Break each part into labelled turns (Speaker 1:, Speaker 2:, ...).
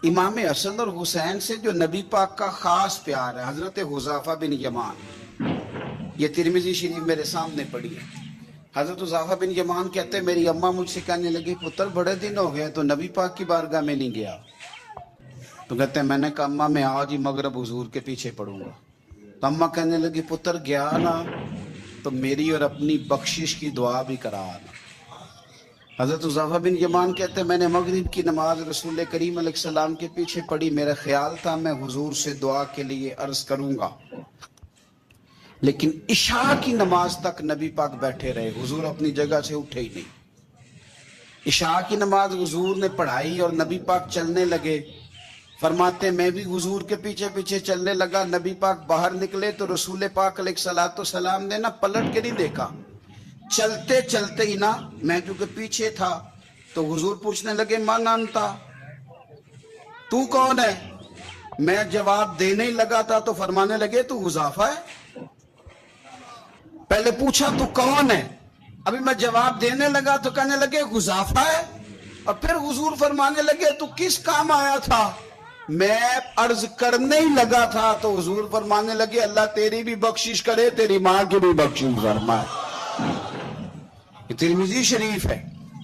Speaker 1: امام حسن اور حسین سے جو نبی پاک کا خاص پیار ہے، حضرت حذیفہ بن یمان، یہ ترمذی شریف میرے سامنے پڑھی ہے۔ حضرت حذیفہ بن یمان کہتے ہیں میری اماں مجھ سے کہنے لگی پتر بڑے دن ہو گئے تو نبی پاک کی بارگاہ میں نہیں گیا، تو کہتے ہیں میں نے کہا اماں میں آج ہی مغرب حضور کے پیچھے پڑھوں گا، تو اماں کہنے لگی پتر گیا نا تو میری اور اپنی بخشش کی دعا بھی کرا آنا۔ حضرت حذیفہ بن یمان کہتے ہیں میں نے مغرب کی نماز رسول کریم علیہ السلام کے پیچھے پڑھی، میرا خیال تھا میں حضور سے دعا کے لیے عرض کروں گا، لیکن عشاء کی نماز تک نبی پاک بیٹھے رہے، حضور اپنی جگہ سے اٹھے ہی نہیں۔ عشاء کی نماز حضور نے پڑھائی اور نبی پاک چلنے لگے، فرماتے میں بھی حضور کے پیچھے پیچھے چلنے لگا، نبی پاک باہر نکلے تو رسول پاک علیہ السلام نے نا پلٹ کے نہیں دیکھا، چلتے چلتے ہی نا، میں کیونکہ پیچھے تھا تو حضور پوچھنے لگے من انتا، تو کون ہے؟ میں جواب دینے ہی لگا تھا تو فرمانے لگے تو حذیفہ ہے۔ پہلے پوچھا تو کون ہے، ابھی میں جواب دینے لگا تو کہنے لگے حذیفہ ہے، اور پھر حضور فرمانے لگے تو کس کام آیا تھا؟ میں عرض کرنے ہی لگا تھا تو حضور فرمانے لگے اللہ تیری بھی بخشش کرے تیری ماں کی بھی بخشش فرمائے۔ یہ ترمذی شریف ہے،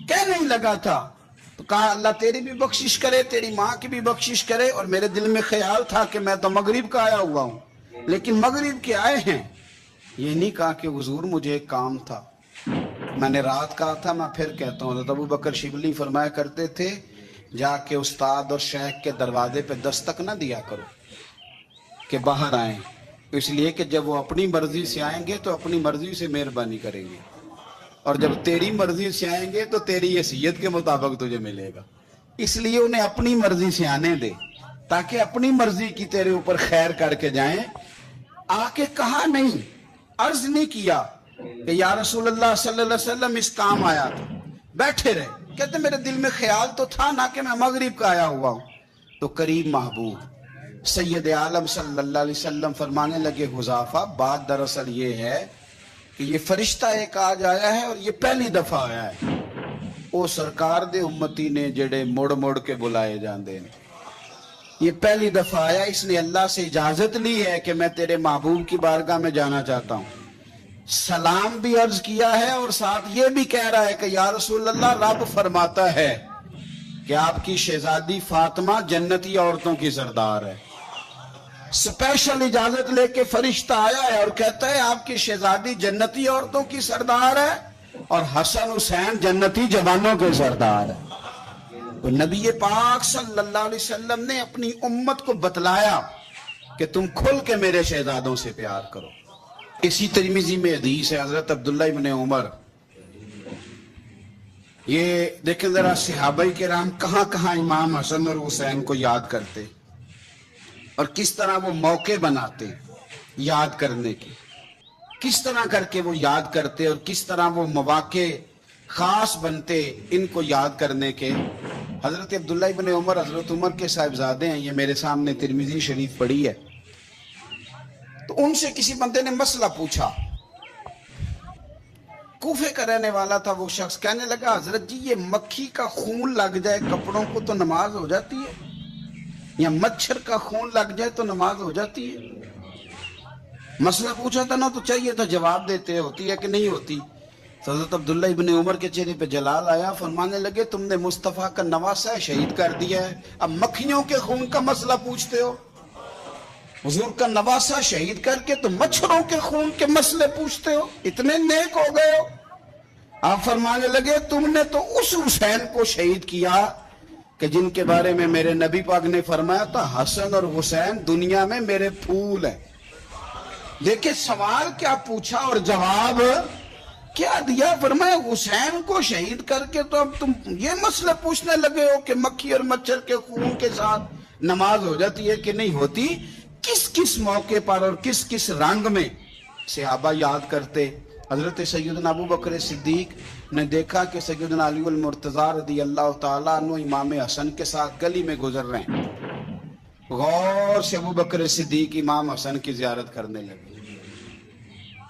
Speaker 1: کہنے ہی لگا تھا تو کہا اللہ تیری بھی بخشش کرے تیری ماں کی بھی بخشش کرے، اور میرے دل میں خیال تھا کہ میں تو مغرب کا آیا ہوا ہوں، لیکن مغرب کے آئے ہیں، یہ نہیں کہا کہ حضور مجھے ایک کام تھا، میں نے رات کہا تھا، میں پھر کہتا ہوں۔ حضرت ابو بکر شبلی فرمایا کرتے تھے جا کے استاد اور شیخ کے دروازے پہ دستک نہ دیا کرو کہ باہر آئیں، اس لیے کہ جب وہ اپنی مرضی سے آئیں گے تو اپنی مرضی سے مہربانی کریں گے، اور جب تیری مرضی سے آئیں گے تو تیری حیثیت کے مطابق تجھے ملے گا، اس لیے انہیں اپنی مرضی سے آنے دے تاکہ اپنی مرضی کی تیرے اوپر خیر کر کے جائیں۔ آ کے کہا نہیں، عرض نہیں کیا کہ یا رسول اللہ صلی اللہ علیہ وسلم اس کام آیا تھا، بیٹھے رہے، کہتے میرے دل میں خیال تو تھا نا کہ میں مغرب کا آیا ہوا ہوں۔ تو کریم محبوب سید عالم صلی اللہ علیہ وسلم فرمانے لگے حذیفہ بات دراصل یہ ہے کہ یہ فرشتہ ایک آج آیا ہے اور یہ پہلی دفعہ آیا ہے، او سرکار دے امتی نے جڑے مڑ مڑ کے بلائے جاندے ہیں، یہ پہلی دفعہ آیا، اس نے اللہ سے اجازت لی ہے کہ میں تیرے محبوب کی بارگاہ میں جانا چاہتا ہوں، سلام بھی عرض کیا ہے اور ساتھ یہ بھی کہہ رہا ہے کہ یا رسول اللہ رب فرماتا ہے کہ آپ کی شہزادی فاطمہ جنتی عورتوں کی سردار ہے، سپیشل اجازت لے کے فرشتہ آیا ہے اور کہتا ہے آپ کی شہزادی جنتی عورتوں کی سردار ہے اور حسن حسین جنتی جوانوں کے سردار ہے۔ تو نبی پاک صلی اللہ علیہ وسلم نے اپنی امت کو بتلایا کہ تم کھل کے میرے شہزادوں سے پیار کرو۔ اسی ترمذی میں حدیث ہے حضرت عبداللہ ابن عمر، یہ دیکھیں ذرا صحابہ کرام کہاں کہاں امام حسن اور حسین کو یاد کرتے اور کس طرح وہ موقع بناتے یاد کرنے کی، کس طرح کر کے وہ یاد کرتے اور کس طرح وہ مواقع خاص بنتے ان کو یاد کرنے کے۔ حضرت عبداللہ ابن عمر حضرت عمر کے صاحبزادے ہیں، یہ میرے سامنے ترمذی شریف پڑھی ہے، تو ان سے کسی بندے نے مسئلہ پوچھا، کوفے کا رہنے والا تھا وہ شخص، کہنے لگا حضرت جی یہ مکھی کا خون لگ جائے کپڑوں کو تو نماز ہو جاتی ہے، یا مچھر کا خون لگ جائے تو نماز ہو جاتی ہے؟ مسئلہ پوچھا تھا نا تو چاہیے تھا جواب دیتے، ہوتی ہے کہ نہیں ہوتی؟ تو حضرت عبداللہ ابن عمر کے چہرے پہ جلال آیا، فرمانے لگے تم نے مصطفیٰ کا نواسہ شہید کر دیا ہے، اب مکھیوں کے خون کا مسئلہ پوچھتے ہو؟ حضور کا نواسہ شہید کر کے تو مچھروں کے خون کے مسئلے پوچھتے ہو؟ اتنے نیک ہو گئے ہو؟ آپ فرمانے لگے تم نے تو اس حسین کو شہید کیا کہ جن کے بارے میں میرے نبی پاک نے فرمایا تھا حسن اور حسین دنیا میں میرے پھول ہیں۔ دیکھیں سوال کیا پوچھا اور جواب کیا دیا، فرمایا حسین کو شہید کر کے تو اب تم یہ مسئلہ پوچھنے لگے ہو کہ مکھی اور مچھر کے خون کے ساتھ نماز ہو جاتی ہے کہ نہیں ہوتی؟ کس کس موقع پر اور کس کس رنگ میں صحابہ یاد کرتے۔ حضرت سیدنا ابو بکر صدیق نے دیکھا کہ سیدنا علی المرتضیٰ رضی اللہ تعالیٰ عنہ امام حسن کے ساتھ گلی میں گزر رہے ہیں، غور سے ابو بکر صدیق امام حسن کی زیارت کرنے لگے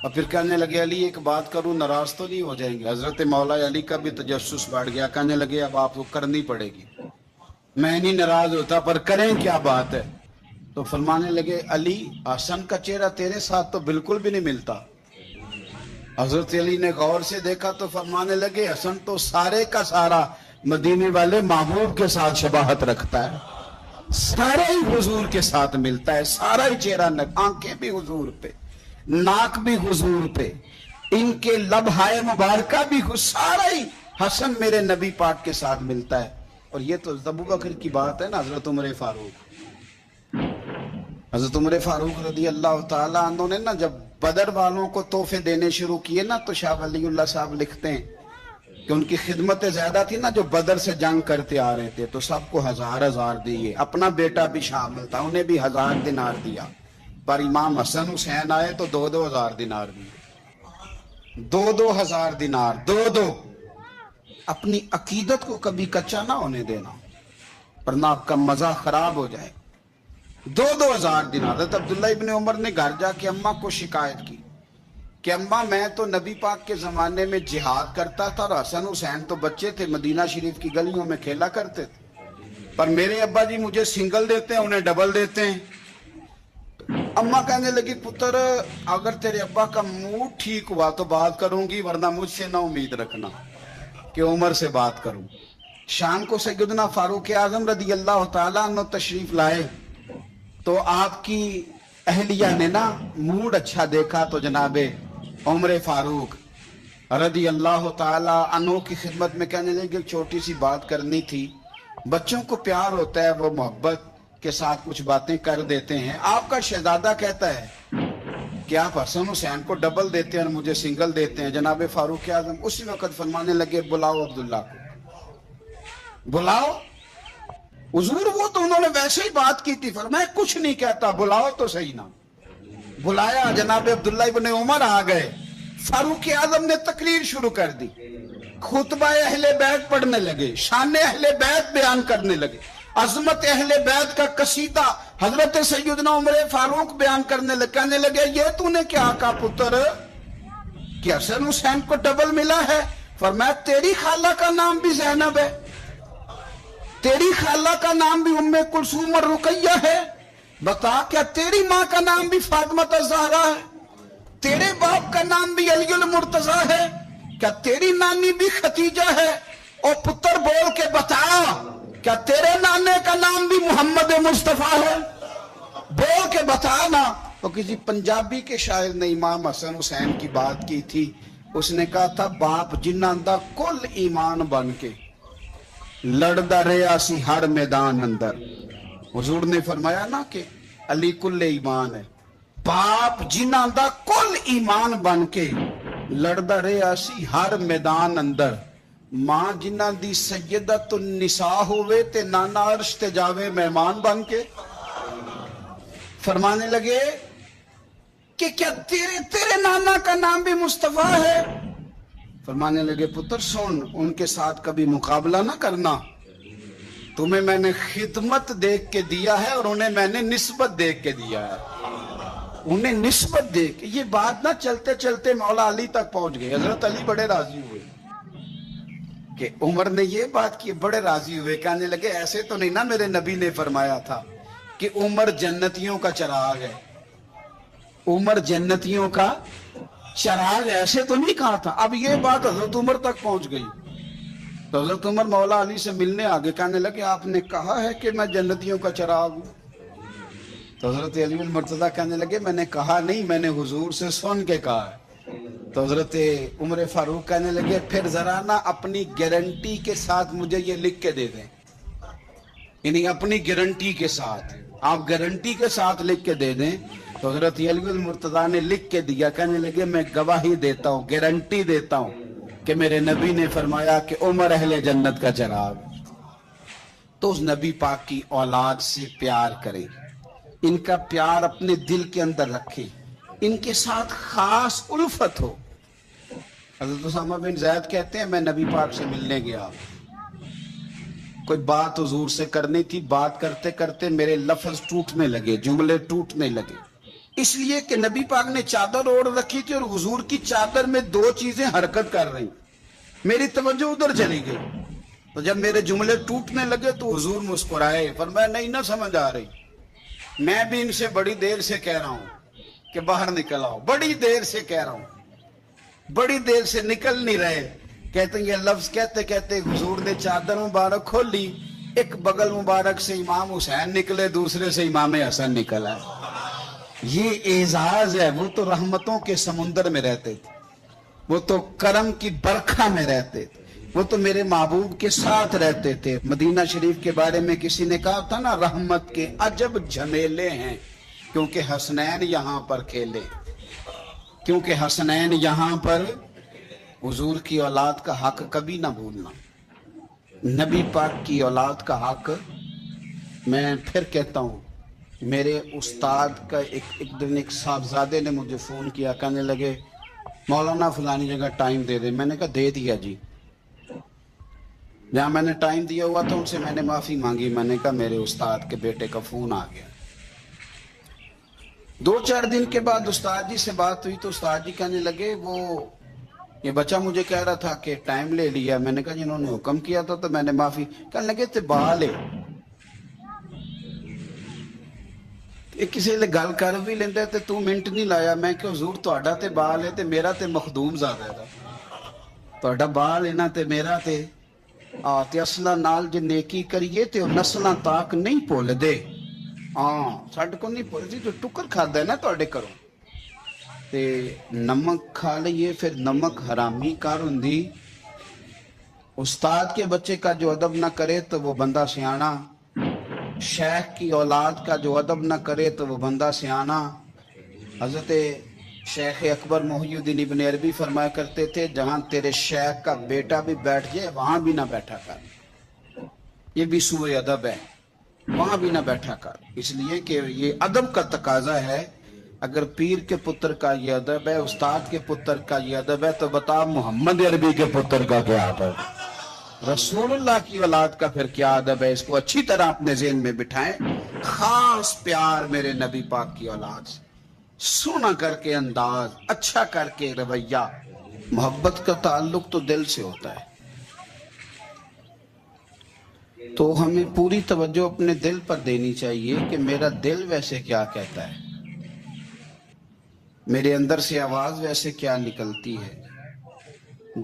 Speaker 1: اور پھر کہنے لگے علی ایک بات کروں، ناراض تو نہیں ہو جائیں گے؟ حضرت مولا علی کا بھی تجسس بڑھ گیا، کہنے لگے اب آپ کو کرنی پڑے گی۔ میں نہیں ناراض ہوتا، پر کریں کیا بات ہے؟ تو فرمانے لگے علی حسن کا چہرہ تیرے ساتھ تو بالکل بھی نہیں ملتا۔ حضرت علی نے غور سے دیکھا تو فرمانے لگے حسن تو سارے کا سارا مدینے والے محبوب کے ساتھ شباہت رکھتا ہے، سارا ہی حضور کے ساتھ ملتا ہے، سارا ہی چہرہ، آنکھیں بھی حضور پہ، ناک بھی حضور پہ، ان کے لبہائے مبارکہ بھی، سارا ہی حسن میرے نبی پاک کے ساتھ ملتا ہے۔ اور یہ تو ابو بکر کی بات ہے نا، حضرت عمر فاروق، حضرت عمر فاروق رضی اللہ تعالیٰ عنہ نے نا جب بدر والوں کو تحفے دینے شروع کیے نا، تو شاہ ولی اللہ صاحب لکھتے ہیں کہ ان کی خدمتیں زیادہ تھی نا، جو بدر سے جنگ کرتے آ رہے تھے، تو سب کو 1000 دیے، اپنا بیٹا بھی شامل تھا، انہیں بھی 1000 دینار دیا، پر امام حسن حسین آئے تو 2-2 ہزار دینار دیے، 2-2 ہزار دینار، 2-2۔ اپنی عقیدت کو کبھی کچا نہ ہونے دینا، ورنہ آپ کا مزہ خراب ہو جائے۔ 2-2 ہزار دینار۔ حضرت عبداللہ ابن عمر نے گھر جا کے اماں کو شکایت کی کہ اماں میں تو نبی پاک کے زمانے میں جہاد کرتا تھا، اور حسن حسین تو بچے تھے، مدینہ شریف کی گلیوں میں کھیلا کرتے تھے، پر میرے ابا جی مجھے سنگل دیتے ہیں، انہیں ڈبل دیتے ہیں۔ اماں کہنے لگی پتر اگر تیرے ابا کا موڈ ٹھیک ہوا تو بات کروں گی، ورنہ مجھ سے نہ امید رکھنا کہ عمر سے بات کروں۔ شام کو سیدنا فاروق اعظم رضی اللہ تعالیٰ عنہ تشریف لائے تو آپ کی اہلیہ نے نا موڈ اچھا دیکھا تو جناب عمر فاروق رضی اللہ تعالیٰ عنہ کی خدمت میں کہنے لگے چھوٹی سی بات کرنی تھی، بچوں کو پیار ہوتا ہے، وہ محبت کے ساتھ کچھ باتیں کر دیتے ہیں، آپ کا شہزادہ کہتا ہے کہ آپ حسن حسین کو ڈبل دیتے ہیں اور مجھے سنگل دیتے ہیں۔ جناب فاروق اعظم اسی وقت فرمانے لگے بلاؤ عبداللہ کو، بلاؤ۔ حضور وہ تو انہوں نے ویسے ہی بات کی تھی، فرمایا کچھ نہیں کہتا، بلاؤ تو صحیح نا۔ بلایا، جناب عبداللہ ابن عمر آ گئے، فاروق اعظم نے تقریر شروع کر دی، خطبہ اہل بیت پڑھنے لگے، شان اہل بیت بیان کرنے لگے، عظمت اہل بیت کا قصیدہ حضرت سیدنا عمر فاروق بیان کرنے لگے، کہنے لگے یہ تو نے کیا کہا پتر کہ حسن حسین کو ڈبل ملا ہے؟ فرمایا تیری خالہ کا نام بھی زینب ہے، تیری خالہ کا نام بھی ام کلثوم اور رقیہ ہے، بتا کیا تیری ماں کا نام بھی فاطمہ الزہرا ہے، تیرے باپ کا نام بھی علی المرتضیٰ ہے، کیا تیری نانی بھی ختیجہ ہے؟ اور پتر بول کے بتا کیا تیرے نانے کا نام بھی محمد مصطفیٰ ہے؟ بول کے بتانا۔ تو کسی پنجابی کے شاعر نے امام حسن حسین کی بات کی تھی، اس نے کہا تھا باپ جنہاں دا کل ایمان بن کے لڑدا رہیا سی ہر میدان اندر۔ حضور نے فرمایا نا کہ علی کل ایمان ہے، باپ جنہاں دا کل ایمان بن کے لڑدا رہیا سی ہر میدان اندر، ماں جنہاں دی سیدت النساء ہوئے تے نانا عرش تے جاوے مہمان بن کے۔ فرمانے لگے کہ کیا تیرے نانا کا نام بھی مصطفیٰ ہے؟ فرمانے لگے پتر سن، ان کے ساتھ کبھی مقابلہ نہ کرنا، تمہیں میں نے خدمت دیکھ کے دیا ہے اور انہیں میں نے نسبت دیکھ کے دیا ہے، انہیں نسبت دیکھ کے۔ یہ بات نہ چلتے چلتے مولا علی تک پہنچ گئی، حضرت علی بڑے راضی ہوئے کہ عمر نے یہ بات کی، بڑے راضی ہوئے، کہنے لگے ایسے تو نہیں نا میرے نبی نے فرمایا تھا کہ عمر جنتیوں کا چراغ ہے، عمر جنتیوں کا چراغ، ایسے تو نہیں کہا تھا۔ اب یہ بات حضرت عمر تک پہنچ گئی تو حضرت عمر مولا علی سے ملنے آگے، کہنے لگے آپ نے کہا ہے کہ میں جنتیوں کا چراغ ہوں؟ تو حضرت علی المرتضیٰ کہنے لگے میں نے کہا نہیں، میں نے حضور سے سن کے کہا ہے۔ تو حضرت عمر فاروق کہنے لگے پھر ذرا نا اپنی گارنٹی کے ساتھ مجھے یہ لکھ کے دے دیں، یعنی اپنی گارنٹی کے ساتھ، آپ گارنٹی کے ساتھ لکھ کے دے دیں۔ تو حضرت علی المرتضیٰ نے لکھ کے دیا، کہنے لگے میں گواہی دیتا ہوں، گارنٹی دیتا ہوں کہ میرے نبی نے فرمایا کہ عمر اہل جنت کا چراغ۔ تو اس نبی پاک کی اولاد سے پیار کریں، ان کا پیار اپنے دل کے اندر رکھیں، ان کے ساتھ خاص الفت ہو۔ حضرت اسامہ بن زید کہتے ہیں میں نبی پاک سے ملنے گیا، کوئی بات حضور سے کرنی تھی، بات کرتے کرتے میرے لفظ ٹوٹنے لگے، جملے ٹوٹنے لگے، اس لیے کہ نبی پاک نے چادر اوڑھ رکھی تھی اور حضور کی چادر میں 2 چیزیں حرکت کر رہی، میری توجہ ادھر چلی گئی، تو جب میرے جملے ٹوٹنے لگے تو حضور مسکرائے، فرمایا نہیں نہ سمجھ آ رہی، میں بھی ان سے بڑی دیر سے کہہ رہا ہوں کہ باہر نکل آؤ، بڑی دیر سے کہہ رہا ہوں، بڑی دیر سے نکل نہیں رہے۔ کہتے ہیں یہ لفظ کہتے کہتے حضور نے چادر مبارک کھولی، ایک بغل مبارک سے امام حسین نکلے، دوسرے سے امام حسن نکلا۔ یہ اعزاز ہے۔ وہ تو رحمتوں کے سمندر میں رہتے تھے، وہ تو کرم کی برکھا میں رہتے تھے، وہ تو میرے محبوب کے ساتھ رہتے تھے۔ مدینہ شریف کے بارے میں کسی نے کہا تھا نا، رحمت کے عجب جھمیلے ہیں، کیونکہ حسنین یہاں پر کھیلے، کیونکہ حسنین یہاں پر۔ حضور کی اولاد کا حق کبھی نہ بھولنا، نبی پاک کی اولاد کا حق۔ میں پھر کہتا ہوں، میرے استاد کا ایک دن ایک صاحبزادے نے مجھے فون کیا، کہنے لگے مولانا فلانی جگہ ٹائم دے دے۔ میں نے کہا دے دیا جی، جہاں میں نے ٹائم دیا ہوا تھا ان سے میں نے معافی مانگی، میں نے کہا میرے استاد کے بیٹے کا فون آ گیا۔ 2-4 دن کے بعد استاد جی سے بات ہوئی تو استاد جی کہنے لگے وہ یہ بچہ مجھے کہہ رہا تھا کہ ٹائم لے لیا۔ میں نے کہا جنہوں نے حکم کیا تھا تو میں نے معافی۔ کہنے لگے تے بال ہے کسی لے گل کر بھی لیندے تے تو منٹ نہیں لایا۔ میں کہ حضور تہاڈا تے بال ہے تے میرا تے مخدوم زیادہ ہے، تہاڈا بال ہے نا تے میرا تے تے اصلاں نال جے نیکی کریے تے نسلاں تاک نہیں بھول دے۔ ساڈے کو نہیں بھول دی جو ٹکر کھادا ہے نا تہاڈے گھروں تے نمک کھا لئیے پھر نمک حرامی کار ہوندی۔ استاد کے بچے کا جو ادب نہ کرے تو وہ بندہ سیانا، شیخ کی اولاد کا جو ادب نہ کرے تو وہ بندہ سیانا۔ حضرت شیخ اکبر محی الدین ابن عربی فرمایا کرتے تھے جہاں تیرے شیخ کا بیٹا بھی بیٹھ جائے وہاں بھی نہ بیٹھا کر، یہ بھی سوء ادب ہے، وہاں بھی نہ بیٹھا کر، اس لیے کہ یہ ادب کا تقاضا ہے۔ اگر پیر کے پتر کا یہ ادب ہے، استاد کے پتر کا یہ ادب ہے، تو بتا محمد عربی کے پتر کا کیا ادب ہے، رسول اللہ کی اولاد کا پھر کیا ادب ہے۔ اس کو اچھی طرح اپنے ذہن میں بٹھائیں۔ خاص پیار میرے نبی پاک کی اولاد سے، سونا کر کے انداز، اچھا کر کے رویہ۔ محبت کا تعلق تو دل سے ہوتا ہے، تو ہمیں پوری توجہ اپنے دل پر دینی چاہیے کہ میرا دل ویسے کیا کہتا ہے، میرے اندر سے آواز ویسے کیا نکلتی ہے۔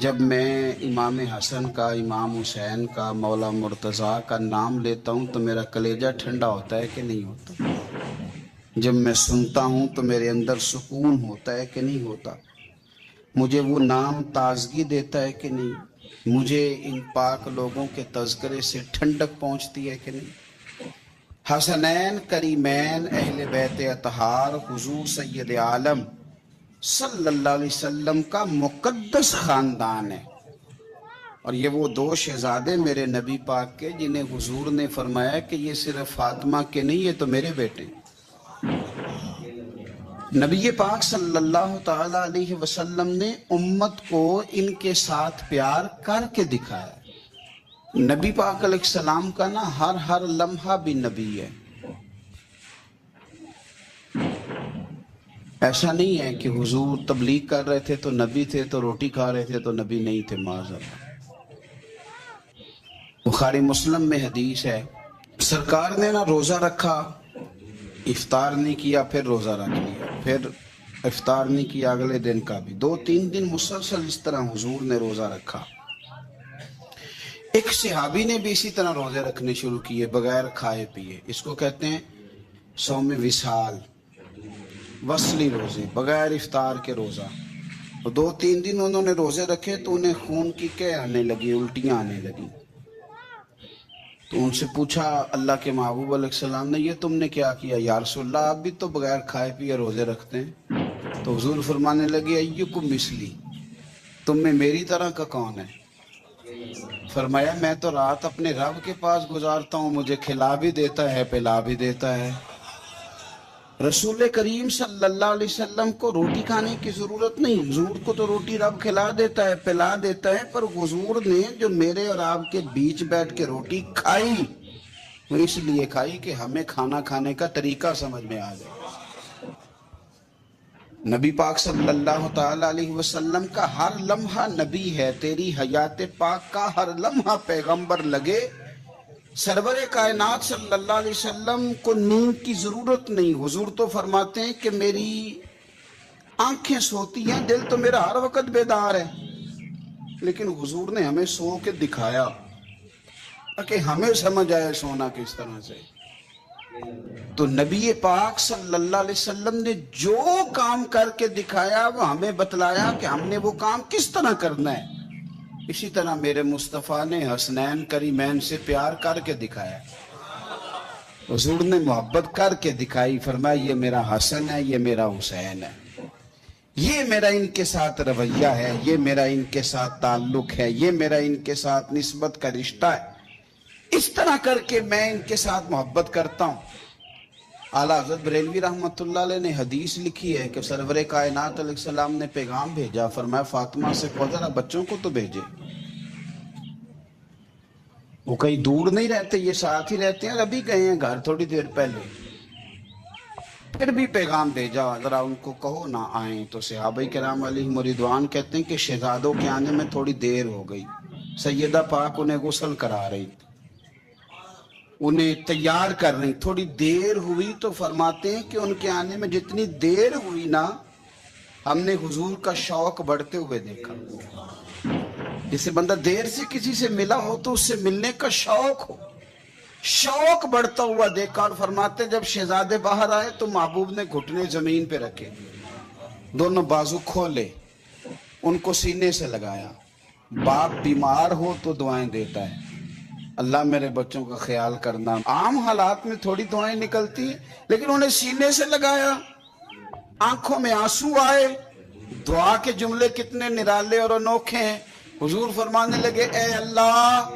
Speaker 1: جب میں امام حسن کا، امام حسین کا، مولا مرتضیٰ کا نام لیتا ہوں تو میرا کلیجہ ٹھنڈا ہوتا ہے کہ نہیں ہوتا؟ جب میں سنتا ہوں تو میرے اندر سکون ہوتا ہے کہ نہیں ہوتا؟ مجھے وہ نام تازگی دیتا ہے کہ نہیں؟ مجھے ان پاک لوگوں کے تذکرے سے ٹھنڈک پہنچتی ہے کہ نہیں؟ حسنین کریمین اہل بیت اطہار حضور سید عالم صلی اللہ علیہ وسلم کا مقدس خاندان ہے، اور یہ وہ 2 شہزادے میرے نبی پاک کے جنہیں حضور نے فرمایا کہ یہ صرف فاطمہ کے نہیں، یہ تو میرے بیٹے۔ نبی پاک صلی اللہ تعالی علیہ وسلم نے امت کو ان کے ساتھ پیار کر کے دکھایا۔ نبی پاک علیہ السلام کا نا ہر لمحہ بھی نبی ہے۔ ایسا نہیں ہے کہ حضور تبلیغ کر رہے تھے تو نبی تھے، تو روٹی کھا رہے تھے تو نبی نہیں تھے، معاذ اللہ۔ بخاری مسلم میں حدیث ہے، سرکار نے نا روزہ رکھا، افطار نہیں کیا، پھر روزہ رکھ لیا، پھر افطار نہیں کیا اگلے دن کا بھی، 2-3 دن مسلسل اس طرح حضور نے روزہ رکھا۔ ایک صحابی نے بھی اسی طرح روزے رکھنے شروع کیے بغیر کھائے پیے، اس کو کہتے ہیں صوم وصال، وصلی روزے، بغیر افطار کے روزہ۔ 2-3 دن انہوں نے روزے رکھے تو انہیں خون کی کہہ آنے لگی، الٹیاں آنے لگی۔ تو ان سے پوچھا اللہ کے محبوب علیہ السلام نے یہ تم نے کیا کیا؟ یا رسول اللہ آپ بھی تو بغیر کھائے پیے روزے رکھتے ہیں۔ تو حضور فرمانے لگے ایکم مثلی، تم میں میری طرح کا کون ہے؟ فرمایا میں تو رات اپنے رب کے پاس گزارتا ہوں، مجھے کھلا بھی دیتا ہے پلا بھی دیتا ہے۔ رسول کریم صلی اللہ علیہ وسلم کو روٹی کھانے کی ضرورت نہیں، حضور کو تو روٹی رب کھلا دیتا ہے پلا دیتا ہے، پر حضور نے جو میرے اور آپ کے بیچ بیٹھ کے روٹی کھائی وہ اس لیے کھائی کہ ہمیں کھانا کھانے کا طریقہ سمجھ میں آ جائے۔ نبی پاک صلی اللہ تعالی علیہ وسلم کا ہر لمحہ نبی ہے، تیری حیات پاک کا ہر لمحہ پیغمبر لگے۔ سرور کائنات صلی اللہ علیہ وسلم کو نیند کی ضرورت نہیں، حضور تو فرماتے ہیں کہ میری آنکھیں سوتی ہیں، دل تو میرا ہر وقت بیدار ہے، لیکن حضور نے ہمیں سو کے دکھایا کہ ہمیں سمجھ آئے سونا کس طرح سے۔ تو نبی پاک صلی اللہ علیہ وسلم نے جو کام کر کے دکھایا وہ ہمیں بتلایا کہ ہم نے وہ کام کس طرح کرنا ہے۔ اسی طرح میرے مصطفیٰ نے حسنین کریمین سے پیار کر کے دکھایا، حضور نے محبت کر کے دکھائی، فرمایا یہ میرا حسن ہے، یہ میرا حسین ہے، یہ میرا ان کے ساتھ رویہ ہے، یہ میرا ان کے ساتھ تعلق ہے، یہ میرا ان کے ساتھ نسبت کا رشتہ ہے، اس طرح کر کے میں ان کے ساتھ محبت کرتا ہوں۔ اعلیٰ حضرت بریلوی رحمۃ اللہ علیہ نے حدیث لکھی ہے کہ سرور کائنات علیہ السلام نے پیغام بھیجا، فرمایا فاطمہ سے کہو ذرا بچوں کو تو بھیجے، وہ کہیں دور نہیں رہتے، یہ ساتھ ہی رہتے ہیں، ابھی گئے ہیں گھر تھوڑی دیر پہلے، پھر بھی پیغام بھیجا ذرا ان کو کہو نہ آئیں۔ تو صحابہ کرام علیہم رضوان کہتے ہیں کہ شہزادوں کے آنے میں تھوڑی دیر ہو گئی، سیدہ پاک انہیں غسل کرا رہی، انہیں تیار کر رہی، تھوڑی دیر ہوئی تو فرماتے ہیں کہ ان کے آنے میں جتنی دیر ہوئی نا، ہم نے حضور کا شوق بڑھتے ہوئے دیکھا۔ جسے بندہ دیر سے کسی سے ملا ہو تو اس سے ملنے کا شوق ہو، شوق بڑھتا ہوا دیکھا، اور فرماتے ہیں جب شہزادے باہر آئے تو محبوب نے گھٹنے زمین پہ رکھے، دونوں بازو کھولے، ان کو سینے سے لگایا۔ باپ بیمار ہو تو دعائیں دیتا ہے، اللہ میرے بچوں کا خیال کرنا، عام حالات میں تھوڑی دعائیں نکلتی ہیں، لیکن انہیں سینے سے لگایا، آنکھوں میں آنسو آئے، دعا کے جملے کتنے نرالے اور انوکھے ہیں۔ حضور فرمانے لگے اے اللہ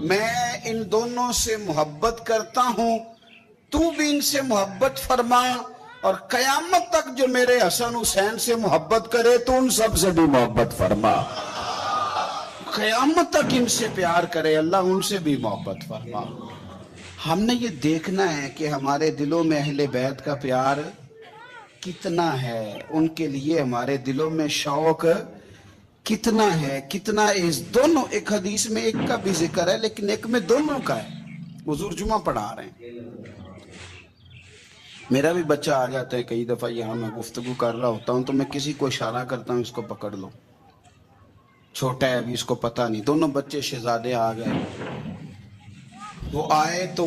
Speaker 1: میں ان دونوں سے محبت کرتا ہوں، تو بھی ان سے محبت فرما، اور قیامت تک جو میرے حسن حسین سے محبت کرے تو ان سب سے بھی محبت فرما، قیامت تک ان سے پیار کرے اللہ، ان سے بھی محبت فرما۔ ہم نے یہ دیکھنا ہے کہ ہمارے دلوں میں اہل بیت کا پیار کتنا ہے، ان کے لیے ہمارے دلوں میں شوق کتنا ہے، کتنا اس دونوں، ایک حدیث میں ایک کا بھی ذکر ہے لیکن ایک میں دونوں کا ہے۔ حضور جمعہ پڑھا رہے ہیں، میرا بھی بچہ آ جاتا ہے کئی دفعہ، یہاں میں گفتگو کر رہا ہوتا ہوں تو میں کسی کو اشارہ کرتا ہوں اس کو پکڑ لو، چھوٹا ہے ابھی اس کو پتہ نہیں۔ دونوں بچے شہزادے آ گئے، وہ آئے تو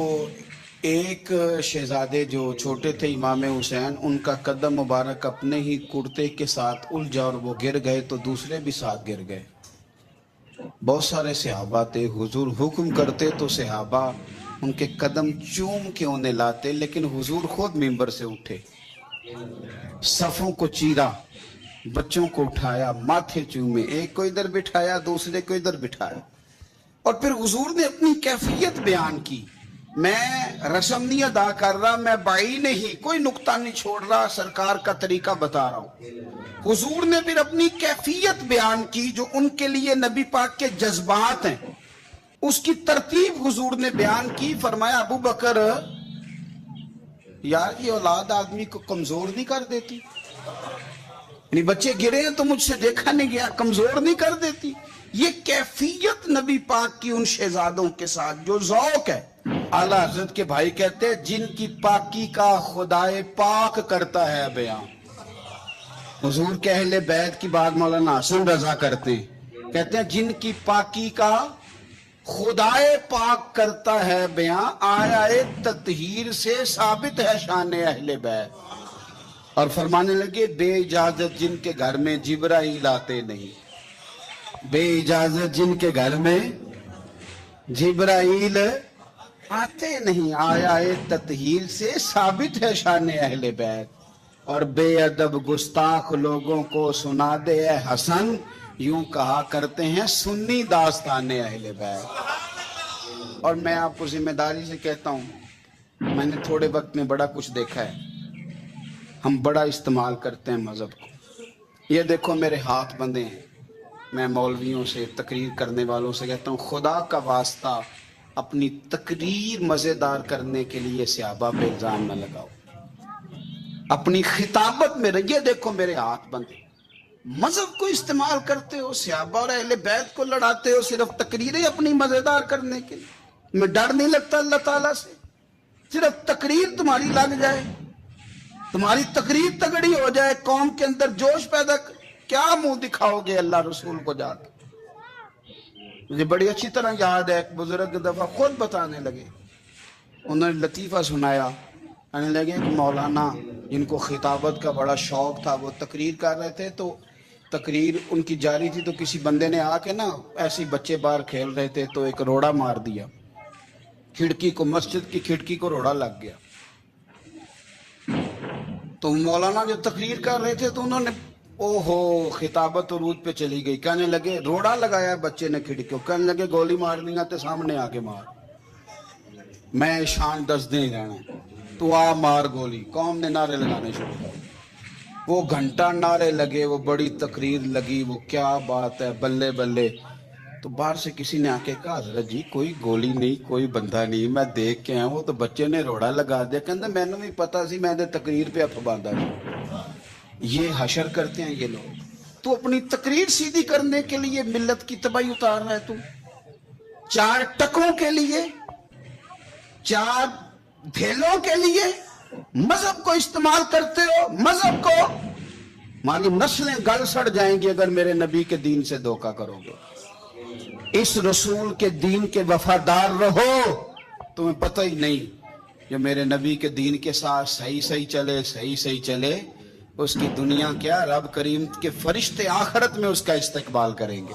Speaker 1: ایک شہزادے جو چھوٹے تھے امام حسین، ان کا قدم مبارک اپنے ہی کرتے کے ساتھ الجھا اور وہ گر گئے تو دوسرے بھی ساتھ گر گئے۔ بہت سارے صحابہ تھے، حضور حکم کرتے تو صحابہ ان کے قدم چوم کے انہیں لاتے، لیکن حضور خود منبر سے اٹھے، صفوں کو چیرا، بچوں کو اٹھایا، ماتھے چومے، ایک کو ادھر بٹھایا دوسرے کو ادھر بٹھایا، اور پھر حضور نے اپنی کیفیت بیان کی۔ میں رسم نہیں ادا کر رہا، میں بائی نہیں، کوئی نقطہ نہیں چھوڑ رہا، سرکار کا طریقہ بتا رہا ہوں۔ حضور نے پھر اپنی کیفیت بیان کی جو ان کے لیے نبی پاک کے جذبات ہیں، اس کی ترتیب حضور نے بیان کی۔ فرمایا ابو بکر یار یہ اولاد آدمی کو کمزور نہیں کر دیتی، یعنی بچے گرے ہیں تو مجھ سے دیکھا نہیں گیا، کمزور نہیں کر دیتی؟ یہ کیفیت نبی پاک کی ان شہزادوں کے ساتھ جو ذوق ہے۔ اعلیٰ حضرت کے بھائی کہتے ہیں جن کی پاکی کا خدائے پاک کرتا ہے بیان۔ حضور کے اہل بیت کی بات مولانا حسن رضا کرتے ہیں، کہتے ہیں جن کی پاکی کا خدائے پاک کرتا ہے بیان، آیا تطہیر سے ثابت ہے شان اہل بیت۔ اور فرمانے لگے بے اجازت جن کے گھر میں جبرائیل آتے نہیں، بے اجازت جن کے گھر میں جبرائیل آتے نہیں، آیا تطہیر سے ثابت ہے شان اہل بیت۔ اور بے ادب گستاخ لوگوں کو سنا دے اے حسن، یوں کہا کرتے ہیں سنی داستان اہل بیت۔ اور میں آپ کو ذمہ داری سے کہتا ہوں، میں نے تھوڑے وقت میں بڑا کچھ دیکھا ہے، ہم بڑا استعمال کرتے ہیں مذہب کو۔ یہ دیکھو میرے ہاتھ بندھے ہیں، میں مولویوں سے، تقریر کرنے والوں سے کہتا ہوں خدا کا واسطہ اپنی تقریر مزیدار کرنے کے لیے صحابہ پہ الزام نہ لگاؤ۔ اپنی خطابت میں یہ دیکھو میرے ہاتھ بندے، مذہب کو استعمال کرتے ہو، صحابہ اور اہل بیت کو لڑاتے ہو صرف تقریریں اپنی مزیدار کرنے کے لیے۔ میں ڈر نہیں لگتا اللہ تعالیٰ سے؟ صرف تقریر تمہاری لگ جائے، تمہاری تقریر تگڑی ہو جائے، قوم کے اندر جوش پیدا کیا منہ دکھاؤ گے اللہ رسول کو جا کے؟ مجھے بڑی اچھی طرح یاد ہے، ایک بزرگ دفعہ خود بتانے لگے، انہوں نے لطیفہ سنایا، کہنے لگے کہ مولانا جن کو خطابت کا بڑا شوق تھا وہ تقریر کر رہے تھے، تو تقریر ان کی جاری تھی، تو کسی بندے نے آ کے نا ایسے بچے باہر کھیل رہے تھے تو ایک روڑا مار دیا کھڑکی کو، مسجد کی کھڑکی کو روڑا لگ گیا۔ تو مولانا جو تقریر کر رہے تھے تو انہوں نے اوہو خطابت عروج پہ چلی گئی، کہنے لگے روڑا لگایا بچے نے کھڑکی کو، کہنے لگے گولی مارنی ہے تو سامنے آ کے مار، میں شان 10 دن رہنا، تو آ مار گولی۔ قوم نے نعرے لگانے شروع کر، وہ گھنٹہ نعرے لگے، وہ بڑی تقریر لگی، وہ کیا بات ہے بلے بلے۔ تو باہر سے کسی نے آ کے کہا حضرت جی کوئی گولی نہیں، کوئی بندہ نہیں، میں دیکھ کے آیا، وہ تو بچے نے روڑا لگا دیا۔ کہندے میں نے بھی پتا سی، میں نے تقریر پہ ہاتھ باندھا سی۔ یہ حشر کرتے ہیں یہ لوگ۔ تو اپنی تقریر سیدھی کرنے کے لیے ملت کی تباہی اتار رہا ہے، تو 4 ٹکوں کے لیے، 4 بھیلوں کے لیے مذہب کو استعمال کرتے ہو۔ مذہب کو، ہماری نسلیں گل سڑ جائیں گی اگر میرے نبی کے دین سے دھوکہ کرو گے۔ اس رسول کے دین کے وفادار رہو، تمہیں پتہ ہی نہیں جو میرے نبی کے دین کے ساتھ صحیح چلے، صحیح چلے، اس کی دنیا کیا رب کریم کے فرشتے آخرت میں اس کا استقبال کریں گے۔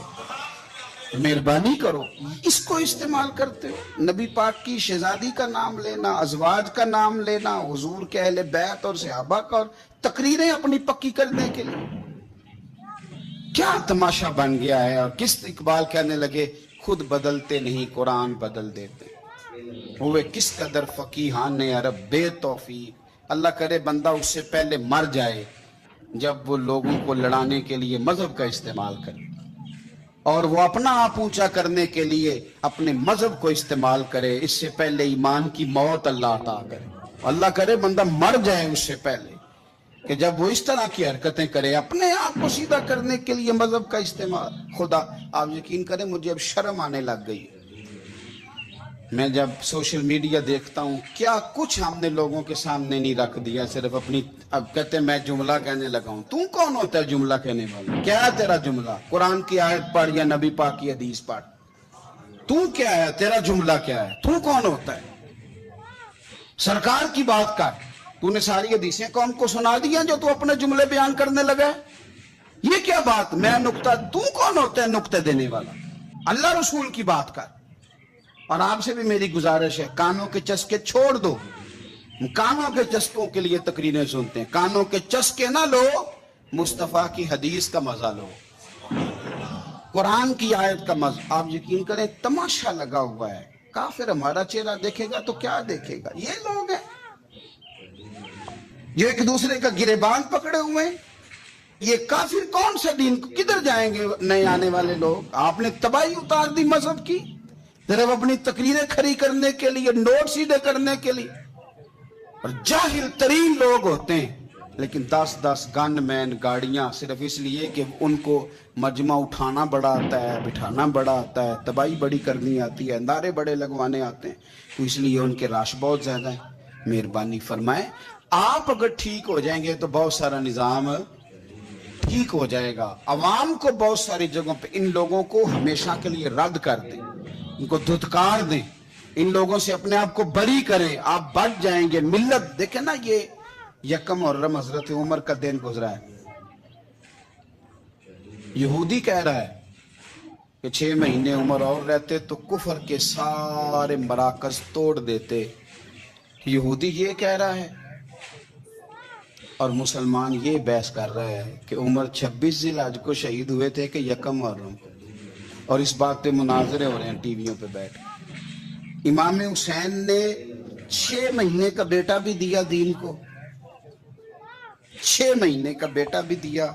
Speaker 1: مہربانی کرو، اس کو استعمال کرتے ہو۔ نبی پاک کی شہزادی کا نام لینا، ازواج کا نام لینا، حضور کے اہل بیت اور صحابہ کا، اور تقریریں اپنی پکی کرنے کے لیے کیا تماشا بن گیا ہے۔ اور کس اقبال کہنے لگے خود بدلتے نہیں قرآن بدل دیتے، ہوئے کس قدر فقیہان عرب بے توفیق۔ اللہ کرے بندہ اس سے پہلے مر جائے جب وہ لوگوں کو لڑانے کے لیے مذہب کا استعمال کرے، اور وہ اپنا آپ اونچا کرنے کے لیے اپنے مذہب کو استعمال کرے، اس سے پہلے ایمان کی موت اللہ عطا کرے۔ اللہ کرے بندہ مر جائے اس سے پہلے کہ جب وہ اس طرح کی حرکتیں کرے اپنے آپ کو سیدھا کرنے کے لیے مذہب کا استعمال۔ خدا آپ یقین کریں مجھے اب شرم آنے لگ گئی، میں جب سوشل میڈیا دیکھتا ہوں کیا کچھ ہم نے لوگوں کے سامنے نہیں رکھ دیا، صرف اپنی، اب کہتے ہیں میں جملہ کہنے لگا ہوں۔ تو کون ہوتا ہے جملہ کہنے والا؟ کیا ہے تیرا جملہ؟ قرآن کی آیت پڑھ یا نبی پاک کی حدیث پڑھ، تو کیا ہے؟ تیرا جملہ کیا ہے؟ تو کون ہوتا ہے؟ سرکار کی بات کر، تو نے ساری حدیثیں قوم کو سنا دیا جو تو اپنے جملے بیان کرنے لگا ہے؟ یہ کیا بات؟ میں نقطہ، تو کون ہوتا ہے نقطے دینے والا؟ اللہ رسول کی بات کر۔ اور آپ سے بھی میری گزارش ہے، کانوں کے چسکے چھوڑ دو، کانوں کے چسکوں کے لیے تقریریں سنتے ہیں، کانوں کے چسکے نہ لو، مصطفیٰ کی حدیث کا مزہ لو، قرآن کی آیت کا مزہ۔ آپ یقین کریں تماشا لگا ہوا ہے، کافر ہمارا چہرہ دیکھے گا تو کیا دیکھے گا؟ یہ لوگ ہیں جو ایک دوسرے کا گریبان پکڑے ہوئے ہیں۔ یہ کافر کون سا دین، کدھر جائیں گے نئے آنے والے لوگ؟ آپ نے تباہی اتار دی مذہب کی، صرف اپنی تقریریں کھڑی کرنے کے لیے، نوٹ سیدھے کرنے کے لیے۔ اور جاہل ترین لوگ ہوتے ہیں لیکن 10 گن مین گاڑیاں، صرف اس لیے کہ ان کو مجمع اٹھانا بڑا آتا ہے، بٹھانا بڑا آتا ہے، تباہی بڑی کرنی آتی ہے، نعرے بڑے لگوانے آتے ہیں، تو اس لیے ان کے راش بہت زیادہ ہے۔ مہربانی فرمائیں، آپ اگر ٹھیک ہو جائیں گے تو بہت سارا نظام ٹھیک ہو جائے گا۔ عوام کو بہت ساری جگہوں پہ ان لوگوں کو ہمیشہ کے لیے رد کر دیں، ان کو دھتکار دیں، ان لوگوں سے اپنے آپ کو بری کریں، آپ بچ جائیں گے۔ ملت دیکھیں نا، یہ یکم محرم حضرت عمر کا دن گزرا ہے، یہودی کہہ رہا ہے کہ 6 مہینے عمر اور رہتے تو کفر کے سارے مراکز توڑ دیتے، یہودی یہ کہہ رہا ہے، اور مسلمان یہ بحث کر رہا ہے کہ عمر 26 ذی الحج کو شہید ہوئے تھے کہ یکم محرم کو، اور اس بات پہ مناظرے ہو رہے ہیں ٹی ویوں پہ بیٹھ۔ امام حسین نے 6 مہینے کا بیٹا بھی دیا دین کو، 6 مہینے کا بیٹا بھی دیا،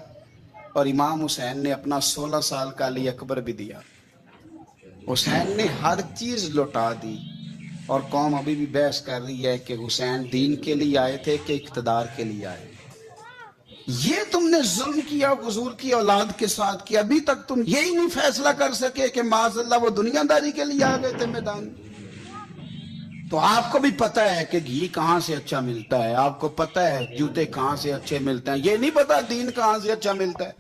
Speaker 1: اور امام حسین نے اپنا 16 سال کا علی اکبر بھی دیا۔ حسین نے ہر چیز لوٹا دی، اور قوم ابھی بھی بحث کر رہی ہے کہ حسین دین کے لیے آئے تھے کہ اقتدار کے لیے آئے. یہ تم نے ظلم کیا حضور کی اولاد کے ساتھ کیا, ابھی تک تم یہی نہیں فیصلہ کر سکے کہ معاذ اللہ وہ دنیا داری کے لیے آ گئے تھے میدان. تو آپ کو بھی پتہ ہے کہ گھی کہاں سے اچھا ملتا ہے, آپ کو پتہ ہے جوتے کہاں سے اچھے ملتے ہیں, یہ نہیں پتا دین کہاں سے اچھا ملتا ہے.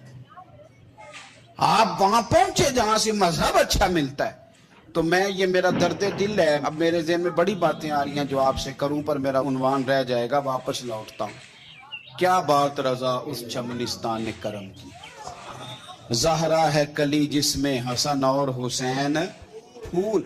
Speaker 1: آپ وہاں پہنچے جہاں سے مذہب اچھا ملتا ہے. تو میں یہ میرا درد دل ہے. اب میرے ذہن میں بڑی باتیں آ رہی ہیں جو آپ سے کروں پر میرا عنوان رہ جائے گا, واپس لوٹتا ہوں. کیا بات رضا اس چمنستان نے کرم کی, زہرا ہے کلی جس میں حسن اور حسین پھول.